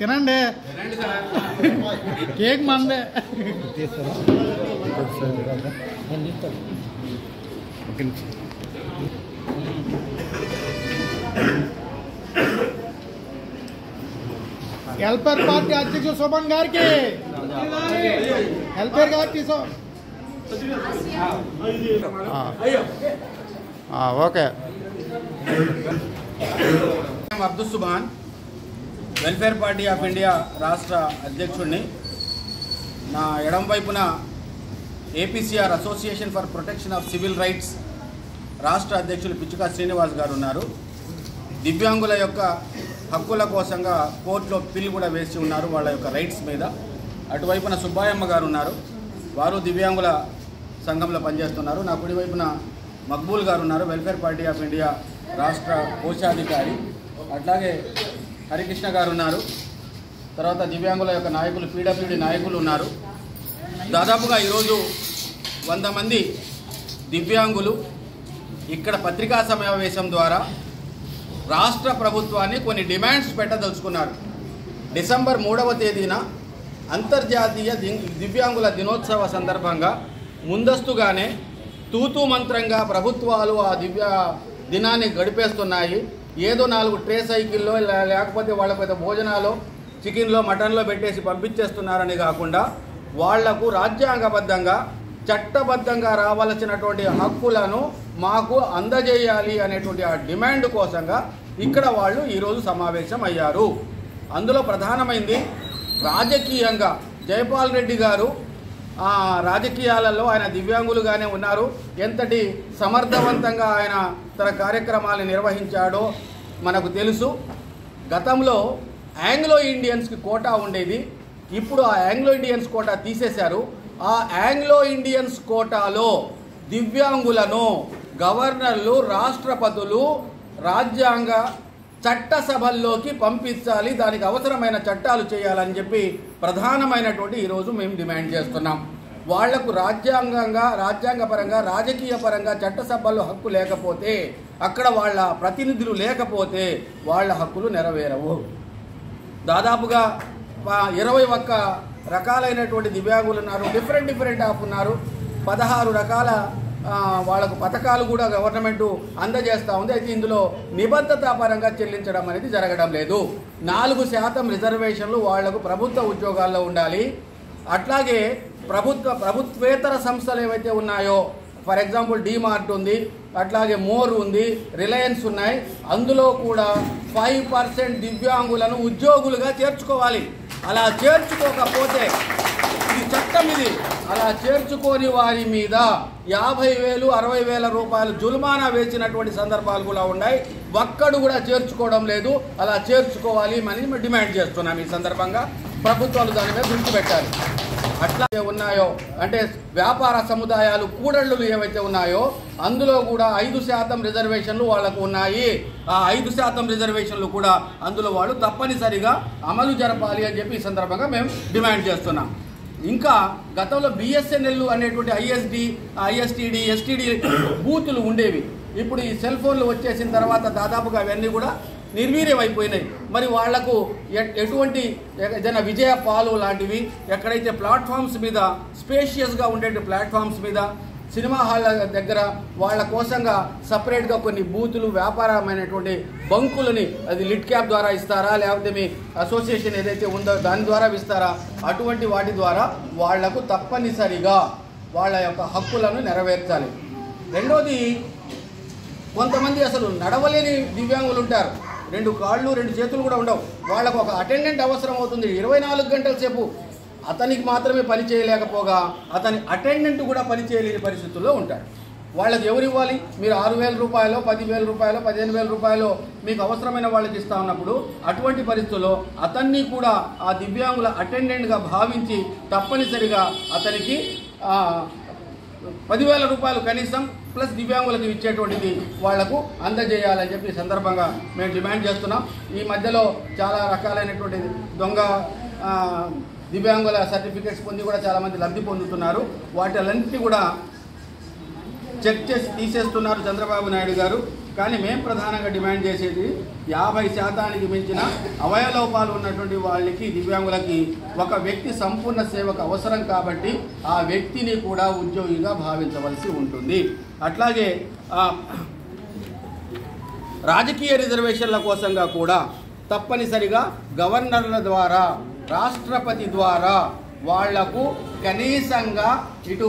తినండి కేక్ మందే welfare party అధ్యక్షుడు శోభన్ గారికి వెల్ఫేర్ గారికి okay Abdul Subhan welfare party of India రాష్ట్ర అధ్యక్షుడిని. నా ఎడం వైపున APCR association for protection of civil rights రాష్ట్ర అధ్యక్షులు పిచ్చుకా శ్రీనివాస్ గారు ఉన్నారు. దివ్యాంగుల యొక్క హక్కుల కోసంగా కోర్టులో పిల్ కూడా వేసి ఉన్నారు వాళ్ళ యొక్క రైట్స్ మీద. అటువైపున సుబ్బాయమ్మ గారు ఉన్నారు, వారు దివ్యాంగుల సంఘంలో పనిచేస్తున్నారు. నా కుడివైపున మక్బూల్ గారు ఉన్నారు, వెల్ఫేర్ పార్టీ ఆఫ్ ఇండియా రాష్ట్ర కోశాధికారి. అట్లాగే హరికృష్ణ గారు ఉన్నారు. తర్వాత దివ్యాంగుల యొక్క నాయకులు పీడబ్ల్యూడి నాయకులు ఉన్నారు. దాదాపుగా ఈరోజు 100 మంది దివ్యాంగులు ఇక్కడ పత్రికా సమావేశం ద్వారా రాష్ట్ర ప్రభుత్వాన్ని కొన్ని డిమాండ్స్ పెట్టదలుచుకున్నారు. డిసెంబర్ 3వ తేదీన అంతర్జాతీయ దివ్యాంగుల దినోత్సవ సందర్భంగా ముందస్తుగానే తూతూ మంత్రంగా ప్రభుత్వాలు ఆ దినాన్ని గడిపేస్తున్నాయి. ఏదో 4 ట్రే సైకిల్లో లేకపోతే వాళ్ళ పెద్ద భోజనాలు చికెన్లో మటన్లో పెట్టేసి పంపించేస్తున్నారని కాకుండా వాళ్లకు రాజ్యాంగబద్ధంగా చట్టబద్ధంగా రావాల్సినటువంటి హక్కులను మాకు అందజేయాలి అనేటువంటి ఆ డిమాండ్ కోసంగా ఇక్కడ వాళ్ళు ఈరోజు సమావేశం అయ్యారు. అందులో ప్రధానమైంది రాజకీయంగా జైపాల్ రెడ్డి గారు రాజకీయాలలో ఆయన దివ్యాంగులుగానే ఉన్నారు. ఎంతటి సమర్థవంతంగా ఆయన తన కార్యక్రమాలను నిర్వహించాడో మనకు తెలుసు. గతంలో ఆంగ్లో ఇండియన్స్కి కోటా ఉండేది, ఇప్పుడు ఆ ఆంగ్లో ఇండియన్స్ కోటా తీసేశారు. ఆ ఆంగ్లో ఇండియన్స్ కోటాలో దివ్యాంగులను గవర్నర్లు, రాష్ట్రపతులు రాజ్యాంగ చట్టసభల్లోకి పంపించాలి, దానికి అవసరమైన చట్టాలు చేయాలని చెప్పి ప్రధానమైనటువంటి ఈరోజు మేము డిమాండ్ చేస్తున్నాం. వాళ్లకు రాజ్యాంగపరంగా రాజకీయ పరంగా చట్టసభల్లో హక్కు లేకపోతే, అక్కడ వాళ్ళ ప్రతినిధులు లేకపోతే వాళ్ళ హక్కులు నెరవేరవు. దాదాపుగా 21 రకాలైనటువంటి దివ్యాంగులు ఉన్నారు, డిఫరెంట్ ఆఫ్ ఉన్నారు. 16 రకాల వాళ్ళకు పథకాలు కూడా గవర్నమెంట్ అందజేస్తూ ఉంది. అయితే ఇందులో నిబద్ధతా పరంగా చెల్లించడం అనేది జరగడం లేదు. 4% రిజర్వేషన్లు వాళ్లకు ప్రభుత్వ ఉద్యోగాల్లో ఉండాలి. అట్లాగే ప్రభుత్వేతర సంస్థలు ఏవైతే ఉన్నాయో, ఫర్ ఎగ్జాంపుల్ డీమార్ట్ ఉంది, అట్లాగే మోర్ ఉంది, రిలయన్స్ ఉన్నాయి, అందులో కూడా 5% దివ్యాంగులను ఉద్యోగులుగా చేర్చుకోవాలి. అలా చేర్చుకోకపోతే ఇది చట్టం, ఇది అలా చేర్చుకోని వారి మీద 50,000 60,000 రూపాయలు జుల్మానా వేసినటువంటి సందర్భాలు కూడా ఉన్నాయి. ఒక్కడు కూడా చేర్చుకోవడం లేదు. అలా చేర్చుకోవాలి అని మేము డిమాండ్ చేస్తున్నాం. ఈ సందర్భంగా ప్రభుత్వాలు దాని మీద దృష్టి పెట్టాలి. అట్లాగే ఉన్నాయో అంటే వ్యాపార సముదాయాలు, కూడళ్లు ఏవైతే ఉన్నాయో అందులో కూడా 5% రిజర్వేషన్లు వాళ్లకు ఉన్నాయి. ఆ 5% రిజర్వేషన్లు కూడా అందులో వాళ్ళు తప్పనిసరిగా అమలు జరపాలి అని చెప్పి ఈ సందర్భంగా మేము డిమాండ్ చేస్తున్నాం. ఇంకా గతంలో బిఎస్ఎన్ఎల్ అనేటువంటి ఐఎస్టీడీ ఎస్టీడీ బూతులు ఉండేవి. ఇప్పుడు ఈ సెల్ ఫోన్లు వచ్చేసిన తర్వాత దాదాపుగా అవన్నీ కూడా నిర్వీర్యం అయిపోయినాయి. మరి వాళ్లకు ఎటువంటి ఏదైనా విజయ పాలు లాంటివి ఎక్కడైతే ప్లాట్ఫామ్స్ మీద స్పేషియస్గా ఉండే ప్లాట్ఫామ్స్ మీద సినిమా హాళ్ళ దగ్గర వాళ్ళ కోసంగా సపరేట్గా కొన్ని బూతులు, వ్యాపారమైనటువంటి బంకులని అది లిట్ క్యాప్ ద్వారా ఇస్తారా, లేకపోతే మీ అసోసియేషన్ ఏదైతే ఉందో దాని ద్వారా ఇస్తారా, అటువంటి వాటి ద్వారా వాళ్లకు తప్పనిసరిగా వాళ్ళ యొక్క హక్కులను నెరవేర్చాలి. రెండోది, కొంతమంది అసలు నడవలేని దివ్యాంగులు ఉంటారు, 2 కాళ్ళు 2 చేతులు కూడా ఉండవు. వాళ్ళకు ఒక అటెండెంట్ అవసరం అవుతుంది. 24 గంటల సేపు అతనికి మాత్రమే పని చేయలేకపోగా అతని అటెండెంట్ కూడా పని చేయలేని పరిస్థితుల్లో ఉంటాడు. వాళ్ళకి ఎవరు ఇవ్వాలి? మీరు 6,000 రూపాయలు, 10,000 రూపాయలు, 15,000 రూపాయలు మీకు అవసరమైన వాళ్ళకి ఇస్తా ఉన్నప్పుడు అటువంటి పరిస్థితుల్లో అతన్ని కూడా ఆ దివ్యాంగుల అటెండెంట్గా భావించి తప్పనిసరిగా అతనికి 10,000 రూపాయలు కనీసం ప్లస్ దివ్యాంగులకు ఇచ్చేటువంటిది వాళ్లకు అందజేయాలని చెప్పి సందర్భంగా మేము డిమాండ్ చేస్తున్నాం. ఈ మధ్యలో చాలా రకాలైనటువంటి దొంగ దివ్యాంగుల సర్టిఫికేట్స్ పొంది కూడా చాలామంది లబ్ధి పొందుతున్నారు. వాటిలన్నింటినీ కూడా చెక్ చేసి తీసేస్తున్నారు చంద్రబాబు నాయుడు గారు. కానీ మేము ప్రధానంగా డిమాండ్ చేసేది 50% మించిన అవయలోపాలు ఉన్నటువంటి వాళ్ళకి, దివ్యాంగులకి ఒక వ్యక్తి సంపూర్ణ సేవకు అవసరం కాబట్టి ఆ వ్యక్తిని కూడా ఉద్యోగిగా భావించవలసి ఉంటుంది. అట్లాగే రాజకీయ రిజర్వేషన్ల కోసంగా కూడా తప్పనిసరిగా గవర్నర్ల ద్వారా, రాష్ట్రపతి ద్వారా వాళ్లకు కనీసంగా ఇటు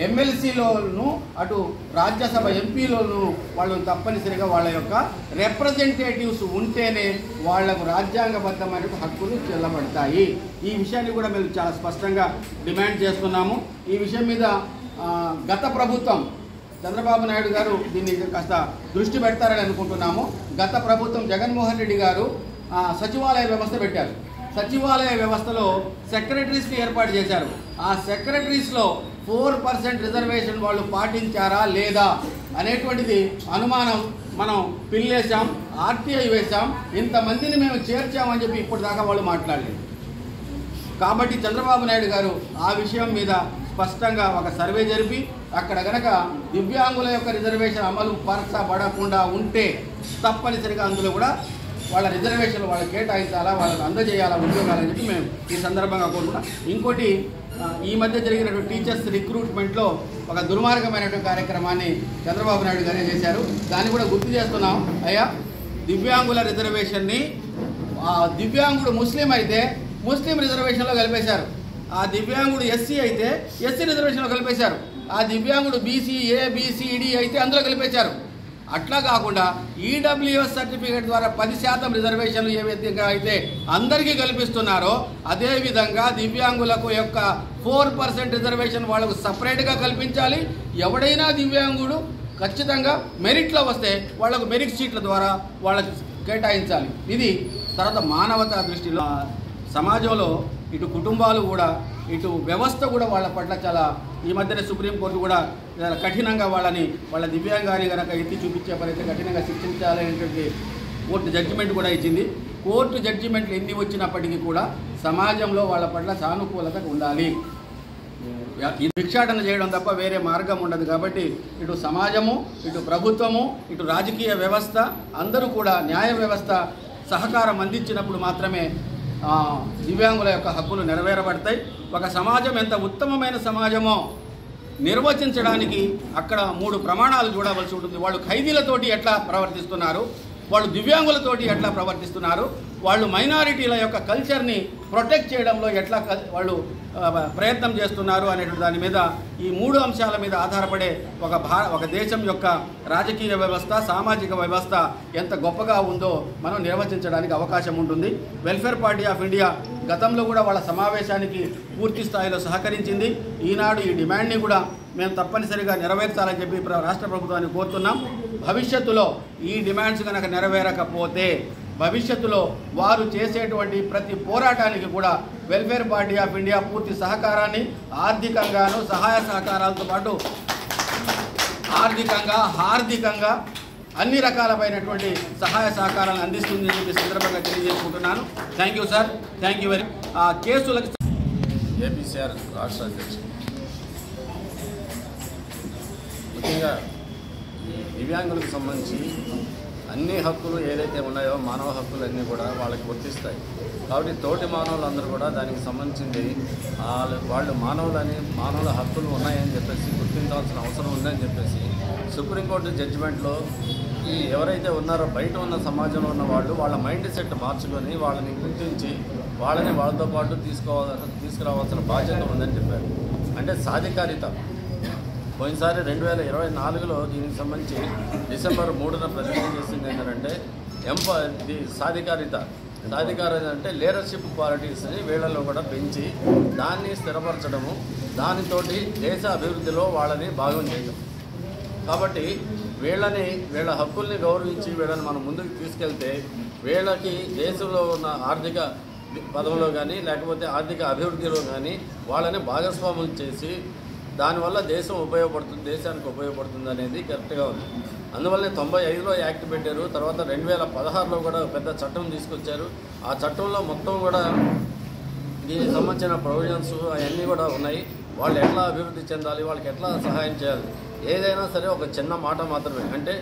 ఎమ్మెల్సీలోను అటు రాజ్యసభ ఎంపీలోను వాళ్ళు తప్పనిసరిగా వాళ్ళ యొక్క రిప్రజెంటేటివ్స్ ఉంటేనే వాళ్లకు రాజ్యాంగబద్ధమైన హక్కులు చెల్లబడతాయి. ఈ విషయాన్ని కూడా మేము చాలా స్పష్టంగా డిమాండ్ చేస్తున్నాము. ఈ విషయం మీద గత ప్రభుత్వం చంద్రబాబు నాయుడు గారు దీన్ని కాస్త దృష్టి పెడతారని అనుకుంటున్నాము. గత ప్రభుత్వం జగన్మోహన్ రెడ్డి గారు సచివాలయ వ్యవస్థ పెట్టారు. సచివాలయ వ్యవస్థలో సెక్రటరీస్ని ఏర్పాటు చేశారు. ఆ సెక్రటరీస్లో 4% రిజర్వేషన్ వాళ్ళు పాటించారా లేదా అనేటువంటిది అనుమానం. మనం పిల్లేసాం, ఆర్టీఐ వేశాం, ఇంతమందిని మేము చేర్చామని చెప్పి ఇప్పటిదాకా వాళ్ళు మాట్లాడలేదు. కాబట్టి చంద్రబాబు నాయుడు గారు ఆ విషయం మీద స్పష్టంగా ఒక సర్వే జరిపి అక్కడ గనక దివ్యాంగుల యొక్క రిజర్వేషన్ అమలు పరచబడకుండా ఉంటే తప్పనిసరిగా అందులో కూడా వాళ్ళ రిజర్వేషన్లు వాళ్ళకి కేటాయించాలా, వాళ్ళకి అందజేయాలా ఉద్యోగాలని చెప్పి మేము ఈ సందర్భంగా కోరుకుంటాం. ఇంకోటి, ఈ మధ్య జరిగినటువంటి టీచర్స్ రిక్రూట్మెంట్లో ఒక దుర్మార్గమైనటువంటి కార్యక్రమాన్ని చంద్రబాబు నాయుడు గారే చేశారు. దాన్ని కూడా గుర్తు చేస్తున్నాం. అయ్యా, దివ్యాంగుల రిజర్వేషన్ని దివ్యాంగుడు ముస్లిం అయితే ముస్లిం రిజర్వేషన్లో కలిపేశారు. ఆ దివ్యాంగుడు ఎస్సీ అయితే ఎస్సీ రిజర్వేషన్లో కలిపేశారు. ఆ దివ్యాంగుడు బీసీ, ఏబిసిడి అయితే అందులో కలిపేశారు. అట్లా కాకుండా ఈడబ్ల్యూఎస్ సర్టిఫికేట్ ద్వారా 10% రిజర్వేషన్లు ఏ విధంగా అయితే అందరికీ కల్పిస్తున్నారో అదేవిధంగా దివ్యాంగులకు యొక్క 4% రిజర్వేషన్ వాళ్ళకు సపరేట్గా కల్పించాలి. ఎవడైనా దివ్యాంగుడు ఖచ్చితంగా మెరిట్లో వస్తే వాళ్లకు మెరిట్ షీట్ల ద్వారా వాళ్ళకి కేటాయించాలి. ఇది తర్వాత మానవతా దృష్టిలో సమాజంలో ఇటు కుటుంబాలు కూడా ఇటు వ్యవస్థ కూడా వాళ్ళ పట్ల చాలా, ఈ మధ్యనే సుప్రీంకోర్టు కూడా కఠినంగా వాళ్ళ దివ్యాంగాన్ని కనుక ఎత్తి చూపించే పని కఠినంగా శిక్షించాలనేటువంటి కోర్టు జడ్జిమెంట్ కూడా ఇచ్చింది. కోర్టు జడ్జిమెంట్లు ఎన్ని వచ్చినప్పటికీ కూడా సమాజంలో వాళ్ళ పట్ల సానుకూలత ఉండాలి. భిక్షాటన చేయడం తప్ప వేరే మార్గం ఉండదు. కాబట్టి ఇటు సమాజము, ఇటు ప్రభుత్వము, ఇటు రాజకీయ వ్యవస్థ అందరూ కూడా న్యాయ వ్యవస్థ సహకారం అందించినప్పుడు మాత్రమే దివ్యాంగుల యొక్క హక్కులు నెరవేరబడతాయి. ఒక సమాజం ఎంత ఉత్తమమైన సమాజమో నిర్వచించడానికి అక్కడ 3 ప్రమాణాలు చూడవలసి ఉంటుంది. వాళ్ళు ఖైదీలతోటి ఎట్లా ప్రవర్తిస్తున్నారు, వాళ్ళు దివ్యాంగులతోటి ఎట్లా ప్రవర్తిస్తున్నారు, వాళ్ళు మైనారిటీల యొక్క కల్చర్ని ప్రొటెక్ట్ చేయడంలో ఎట్లా వాళ్ళు ప్రయత్నం చేస్తున్నారు అనేటువంటి దాని మీద ఈ 3 అంశాల మీద ఆధారపడే ఒక దేశం యొక్క రాజకీయ వ్యవస్థ, సామాజిక వ్యవస్థ ఎంత గొప్పగా ఉందో మనం నిర్వచించడానికి అవకాశం ఉంటుంది. వెల్ఫేర్ పార్టీ ఆఫ్ ఇండియా గతంలో కూడా వాళ్ళ సమావేశానికి పూర్తి స్థాయిలో సహకరించింది. ఈనాడు ఈ డిమాండ్ని కూడా మేము తప్పనిసరిగా నెరవేర్చాలని చెప్పి రాష్ట్ర ప్రభుత్వాన్ని కోరుతున్నాం. భవిష్యత్తులో ఈ డిమాండ్స్ కనుక నెరవేరకపోతే భవిష్యత్తులో వారు చేసేటువంటి ప్రతి పోరాటానికి కూడా వెల్ఫేర్ పార్టీ ఆఫ్ ఇండియా పూర్తి సహకారాన్ని ఆర్థికంగాను సహాయ సహకారాలతో పాటు హార్దికంగా అన్ని రకాలమైనటువంటి సహాయ సహకారాలను అందిస్తుంది అని చెప్పి సందర్భంగా తెలియజేసుకుంటున్నాను. Thank you sir, thank you very. ఆ కేసులకు ఏపీసీఆర్ రాష్ట్ర అధ్యక్షుడు ముఖ్యంగా దివ్యాంగులకు సంబంధించి అన్ని హక్కులు ఏదైతే ఉన్నాయో మానవ హక్కులు అన్నీ కూడా వాళ్ళకి వర్తిస్తాయి. కాబట్టి తోటి మానవులందరూ కూడా దానికి సంబంధించింది వాళ్ళు మానవుల హక్కులు ఉన్నాయని చెప్పేసి గుర్తించాల్సిన అవసరం ఉందని చెప్పేసి సుప్రీంకోర్టు జడ్జిమెంట్లో ఎవరైతే ఉన్నారో బయట ఉన్న సమాజంలో ఉన్న వాళ్ళ మైండ్ సెట్ మార్చుకొని వాళ్ళని గుర్తించి వాళ్ళతో పాటు తీసుకురావాల్సిన బాధ్యత ఉందని చెప్పారు. అంటే సాధికారిత. పోయినసారి 2024లో దీనికి సంబంధించి డిసెంబర్ 3న ప్రతిజ్ఞ చేసింది ఏంటంటే సాధికారిత అంటే లీడర్షిప్ క్వాలిటీస్ని వీళ్ళలో కూడా పెంచి దాన్ని స్థిరపరచడము, దానితోటి దేశ అభివృద్ధిలో వాళ్ళని భాగం చేయడం. కాబట్టి వీళ్ళ హక్కుల్ని గౌరవించి వీళ్ళని మనం ముందుకు తీసుకెళ్తే వీళ్ళకి దేశంలో ఉన్న ఆర్థిక పదంలో కానీ లేకపోతే ఆర్థిక అభివృద్ధిలో కానీ వాళ్ళని భాగస్వాములు చేసి దానివల్ల దేశానికి ఉపయోగపడుతుంది అనేది కరెక్ట్గా ఉంది. అందువల్లనే 95లో యాక్ట్ పెట్టారు. తర్వాత 2016లో కూడా పెద్ద చట్టం తీసుకొచ్చారు. ఆ చట్టంలో మొత్తం కూడా దీనికి సంబంధించిన ప్రొవిజన్స్ అవన్నీ కూడా ఉన్నాయి. వాళ్ళు ఎట్లా అభివృద్ధి చెందాలి, వాళ్ళకి ఎట్లా సహాయం చేయాలి, ఏదైనా సరే ఒక చిన్న మాట మాత్రమే, అంటే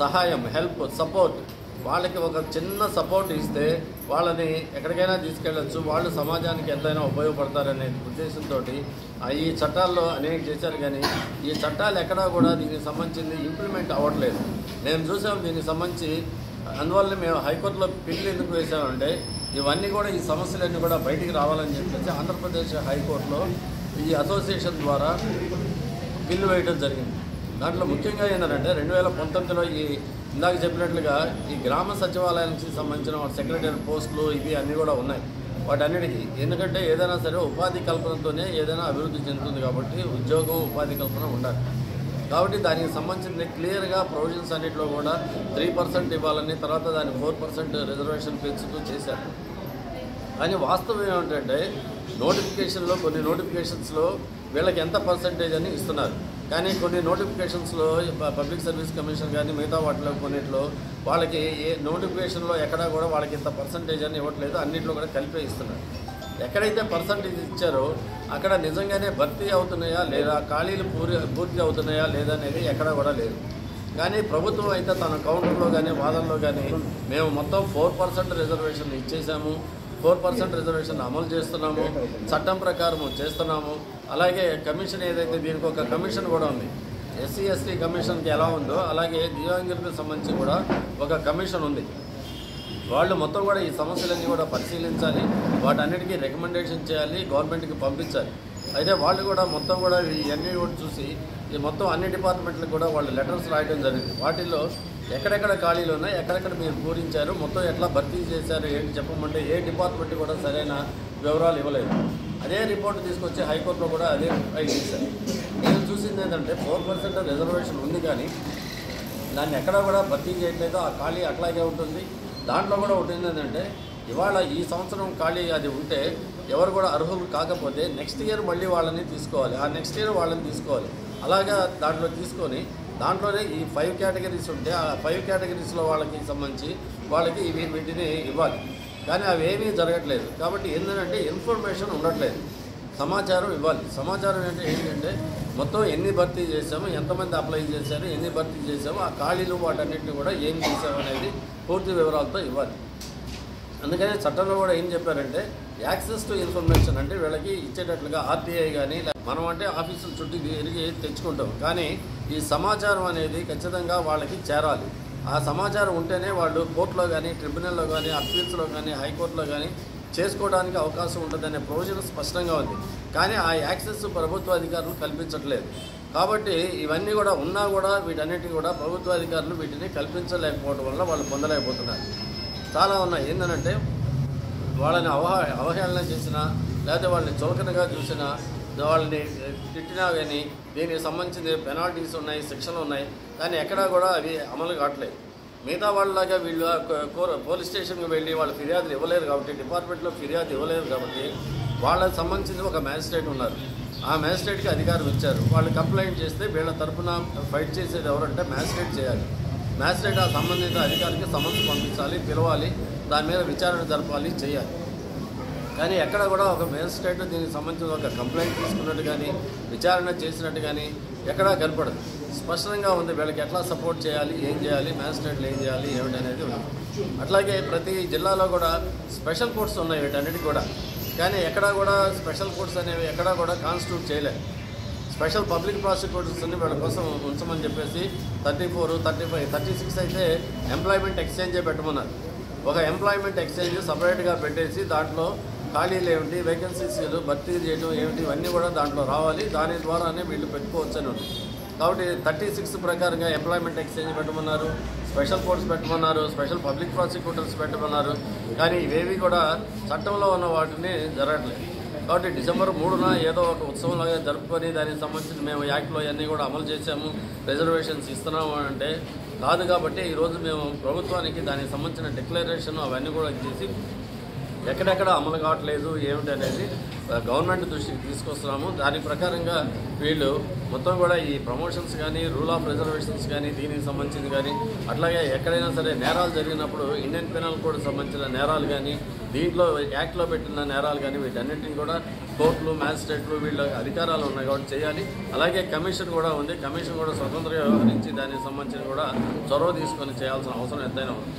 సహాయం, హెల్ప్, సపోర్ట్, వాళ్ళకి ఒక చిన్న సపోర్ట్ ఇస్తే వాళ్ళని ఎక్కడికైనా తీసుకెళ్ళచ్చు, వాళ్ళు సమాజానికి ఎంతైనా ఉపయోగపడతారనే ఉద్దేశంతో ఈ చట్టాల్లో అనేక చేశారు. కానీ ఈ చట్టాలు ఎక్కడా కూడా దీనికి సంబంధించింది ఇంప్లిమెంట్ అవ్వట్లేదు. మేము చూసాం దీనికి సంబంధించి. అందువల్ల మేము హైకోర్టులో బిల్లు ఎందుకు వేసామంటే ఇవన్నీ కూడా, ఈ సమస్యలన్నీ కూడా బయటికి రావాలని చెప్పేసి ఆంధ్రప్రదేశ్ హైకోర్టులో ఈ అసోసియేషన్ ద్వారా బిల్లు వేయడం జరిగింది. దాంట్లో ముఖ్యంగా ఏంటంటే 2019లో ఈ ఇందాక చెప్పినట్లుగా ఈ గ్రామ సచివాలయానికి సంబంధించిన సెక్రటరీ పోస్టులు ఇవి అన్నీ కూడా ఉన్నాయి. వాటన్నిటికీ ఎందుకంటే ఏదైనా సరే ఉపాధి కల్పనతోనే ఏదైనా అభివృద్ధి చెందుతుంది కాబట్టి ఉద్యోగం, ఉపాధి కల్పన ఉండాలి. కాబట్టి దానికి సంబంధించిన క్లియర్గా ప్రొవిజన్స్ అన్నింటిలో కూడా 3% ఇవ్వాలని, తర్వాత దాన్ని 4% రిజర్వేషన్ పెంచుతూ చేశారు. కానీ వాస్తవం ఏమిటంటే నోటిఫికేషన్లో కొన్ని నోటిఫికేషన్స్లో వీళ్ళకి ఎంత పర్సంటేజ్ అని ఇస్తున్నారు. కానీ కొన్ని నోటిఫికేషన్స్లో పబ్లిక్ సర్వీస్ కమిషన్ కానీ మిగతా వాటిలో కొన్నిట్లో వాళ్ళకి ఏ నోటిఫికేషన్లో ఎక్కడా కూడా వాళ్ళకి ఇంత పర్సంటేజ్ అని ఇవ్వట్లేదు, అన్నింటిలో కూడా కలిపే ఇస్తున్నారు. ఎక్కడైతే పర్సంటేజ్ ఇచ్చారో అక్కడ నిజంగానే భర్తీ అవుతున్నాయా లేదా, ఖాళీలు పూర్తి అవుతున్నాయా లేదా అనేది ఎక్కడా కూడా లేదు. కానీ ప్రభుత్వం అయితే తన కౌంటర్లో కానీ వాదనలో కానీ మేము మొత్తం 4% రిజర్వేషన్ ఇచ్చేసాము, 4% రిజర్వేషన్ అమలు చేస్తున్నాము, చట్టం ప్రకారం చేస్తున్నాము. అలాగే కమిషన్ ఏదైతే దీనికి ఒక కమిషన్ కూడా ఉంది, ఎస్సీ ఎస్టీ కమిషన్కి ఎలా ఉందో అలాగే దివ్యాంగులకు సంబంధించి కూడా ఒక కమిషన్ ఉంది. వాళ్ళు మొత్తం కూడా ఈ సమస్యలన్నీ కూడా పరిశీలించాలి, వాటన్నిటికీ రికమెండేషన్ చేయాలి, గవర్నమెంట్కి పంపించాలి. అయితే వాళ్ళు కూడా మొత్తం కూడా ఇవన్నీ కూడా చూసి ఈ మొత్తం అన్ని డిపార్ట్మెంట్లకు కూడా వాళ్ళు లెటర్స్ రాయడం జరిగింది. వాటిల్లో ఎక్కడెక్కడ ఖాళీలు ఉన్నాయి, ఎక్కడెక్కడ మీరు పూరించారు, మొత్తం ఎట్లా భర్తీ చేశారు ఏంటి చెప్పమంటే ఏ డిపార్ట్మెంట్ కూడా సరైన వివరాలు ఇవ్వలేదు. అదే రిపోర్ట్ తీసుకొచ్చి హైకోర్టులో కూడా అదే ఫైల్ చేశారు. నేను చూసింది ఏంటంటే 4% రిజర్వేషన్ ఉంది కానీ దాన్ని ఎక్కడా కూడా భర్తీ చేయట్లేదు, ఆ ఖాళీ అట్లాగే ఉంటుంది. దాంట్లో కూడా ఉంటుంది ఏంటంటే ఇవాళ ఈ సంవత్సరం ఖాళీ అది ఉంటే ఎవరు కూడా అర్హులు కాకపోతే నెక్స్ట్ ఇయర్ మళ్ళీ వాళ్ళని తీసుకోవాలి, ఆ నెక్స్ట్ ఇయర్ వాళ్ళని తీసుకోవాలి. అలాగా దాంట్లో తీసుకొని దాంట్లోనే ఈ 5 కేటగిరీస్ ఉంటే ఆ 5 కేటగిరీస్లో వాళ్ళకి సంబంధించి వాళ్ళకి వీటిని ఇవ్వాలి. కానీ అవి ఏమీ జరగట్లేదు. కాబట్టి ఏంటంటే ఇన్ఫర్మేషన్ ఉండట్లేదు, సమాచారం ఇవ్వాలి. సమాచారం అంటే ఏంటంటే మొత్తం ఎన్ని భర్తీ చేసాము, ఎంతమంది అప్లై చేశారు, ఎన్ని భర్తీ చేసాము, ఆ ఖాళీలు వాటన్నిటిని కూడా ఏం చేసాము అనేది పూర్తి వివరాలతో ఇవ్వాలి. అందుకనే చట్టంలో కూడా ఏం చెప్పారంటే యాక్సెస్ టు ఇన్ఫర్మేషన్ అంటే వీళ్ళకి ఇచ్చేటట్లుగా ఆర్టీఐ కానీ మనం అంటే ఆఫీసుల చుట్టూ తిరిగి తెచ్చుకుంటాం. కానీ ఈ సమాచారం అనేది ఖచ్చితంగా వాళ్ళకి చేరాలి. ఆ సమాచారం ఉంటేనే వాళ్ళు కోర్టులో కానీ, ట్రిబ్యునల్లో కానీ, అప్పీల్స్లో కానీ, హైకోర్టులో కానీ చేసుకోవడానికి అవకాశం ఉంటుందనే ప్రొవిజన్ స్పష్టంగా ఉంది. కానీ ఆ యాక్సెస్ ప్రభుత్వ అధికారులు కల్పించట్లేదు. కాబట్టి ఇవన్నీ కూడా ఉన్నా కూడా వీటన్నిటికీ కూడా ప్రభుత్వ అధికారులు వీటిని కల్పించలేకపోవడం వల్ల వాళ్ళు పొందలేకపోతున్నారు. చాలా ఉన్నాయి. ఏంటంటే వాళ్ళని అవహేళన చేసినా లేకపోతే వాళ్ళని చులకనగా చూసినా, వాళ్ళని తిట్టినా కానీ దీనికి సంబంధించిన పెనాల్టీస్ ఉన్నాయి, శిక్షలు ఉన్నాయి. కానీ ఎక్కడా కూడా అవి అమలు కావట్లేదు. మిగతా వాళ్ళలాగా వీళ్ళు పోలీస్ స్టేషన్కి వెళ్ళి వాళ్ళు ఫిర్యాదులు ఇవ్వలేరు కాబట్టి, డిపార్ట్మెంట్లో ఫిర్యాదు ఇవ్వలేరు కాబట్టి వాళ్ళకి సంబంధించిన ఒక మ్యాజిస్ట్రేట్ ఉన్నారు. ఆ మ్యాజిస్ట్రేట్కి అధికారం ఇచ్చారు. వాళ్ళు కంప్లైంట్ చేస్తే వీళ్ళ తరఫున ఫైట్ చేసేది ఎవరంటే మ్యాజిస్ట్రేట్ చేయాలి. మ్యాజిస్ట్రేట్ ఆ సంబంధిత అధికారికి సమన్స్ పంపించాలి, పిలవాలి, దాని మీద విచారణ జరపాలి, చేయాలి. కానీ ఎక్కడ కూడా ఒక మ్యాజిస్ట్రేట్ దీనికి సంబంధించిన ఒక కంప్లైంట్ తీసుకున్నట్టు కానీ, విచారణ చేసినట్టు కానీ ఎక్కడా కనపడదు. స్పష్టంగా ఉంది వీళ్ళకి ఎట్లా సపోర్ట్ చేయాలి, ఏం చేయాలి, మ్యాజిస్ట్రేట్లు ఏం చేయాలి ఏమిటి అనేది ఉంది. అట్లాగే ప్రతి జిల్లాలో కూడా స్పెషల్ కోర్ట్స్ ఉన్నాయి వీటన్నిటికీ కూడా. కానీ ఎక్కడా కూడా స్పెషల్ కోర్ట్స్ అనేవి ఎక్కడా కూడా కాన్స్టిట్యూట్ చేయలేదు. స్పెషల్ పబ్లిక్ ప్రాసిక్యూటర్స్ని వీళ్ళ కోసం ఉంచమని చెప్పేసి 34, 35, 36 అయితే ఎంప్లాయ్మెంట్ ఎక్స్చేంజే పెట్టమన్నారు. ఒక ఎంప్లాయ్మెంట్ ఎక్స్చేంజ్ సపరేట్గా పెట్టేసి దాంట్లో ఖాళీలు ఏమిటి, వేకెన్సీస్ భర్తీ చేయడం ఏమిటి, ఇవన్నీ కూడా దాంట్లో రావాలి. దాని ద్వారానే వీళ్ళు పెట్టుకోవచ్చు అని ఉంది. కాబట్టి 36 ప్రకారంగా ఎంప్లాయ్మెంట్ ఎక్స్చేంజ్ పెట్టమన్నారు, స్పెషల్ కోర్ట్స్ పెట్టమన్నారు, స్పెషల్ పబ్లిక్ ప్రాసిక్యూటర్స్ పెట్టమన్నారు. కానీ ఇవేవి కూడా చట్టంలో ఉన్న వాటిని జరగట్లేదు. కాబట్టి December 3న ఏదో ఒక ఉత్సవంలాగా జరుపుకొని దానికి సంబంధించిన మేము యాక్ట్లో అన్నీ కూడా అమలు చేసాము, రిజర్వేషన్స్ ఇస్తున్నాము అంటే కాదు. కాబట్టి ఈరోజు మేము ప్రభుత్వానికి దానికి సంబంధించిన డిక్లరేషన్ అవన్నీ కూడా చేసి ఎక్కడెక్కడ అమలు కావట్లేదు ఏమిటి అనేది గవర్నమెంట్ దృష్టికి తీసుకొస్తున్నాము. దాని ప్రకారంగా వీళ్ళు మొత్తం కూడా ఈ ప్రమోషన్స్ కానీ, రూల్ ఆఫ్ రిజర్వేషన్స్ కానీ, దీనికి సంబంధించింది కానీ, అట్లాగే ఎక్కడైనా సరే నేరాలు జరిగినప్పుడు ఇండియన్ పెనల్ కోడ్కి సంబంధించిన నేరాలు కానీ, దీంట్లో యాక్ట్లో పెట్టిన నేరాలు కానీ వీటన్నింటినీ కూడా కోర్టులు మ్యాజిస్ట్రేట్లు వీళ్ళ అధికారాలు ఉన్నాయి కాబట్టి చేయాలి. అలాగే కమిషన్ కూడా ఉంది. కమిషన్ కూడా స్వతంత్రంగా వ్యవహరించి దానికి సంబంధించి కూడా చొరవ తీసుకొని చేయాల్సిన అవసరం ఎంతైనా ఉంది.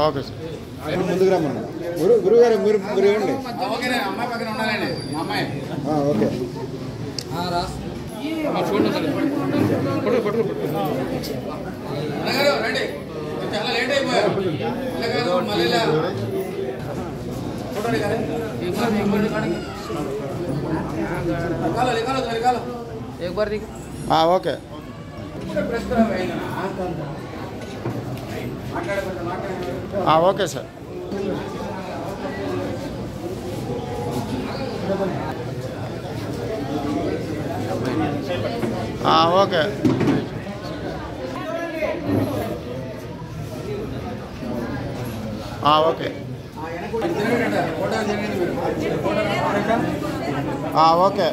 Okay sir. ముందుకు రమ్మన్నా గురుగారు మీరు ఇవ్వండి. అమ్మాయి పక్కన ఉండాలండి మా అమ్మాయి. ఓకే రండి, చాలా లేట్ అయిపోయారు. Okay. Okay sir. Okay. Okay. Okay.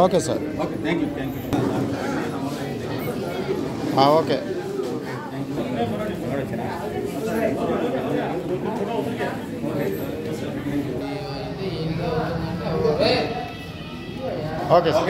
Okay sir. Okay. Okay sir.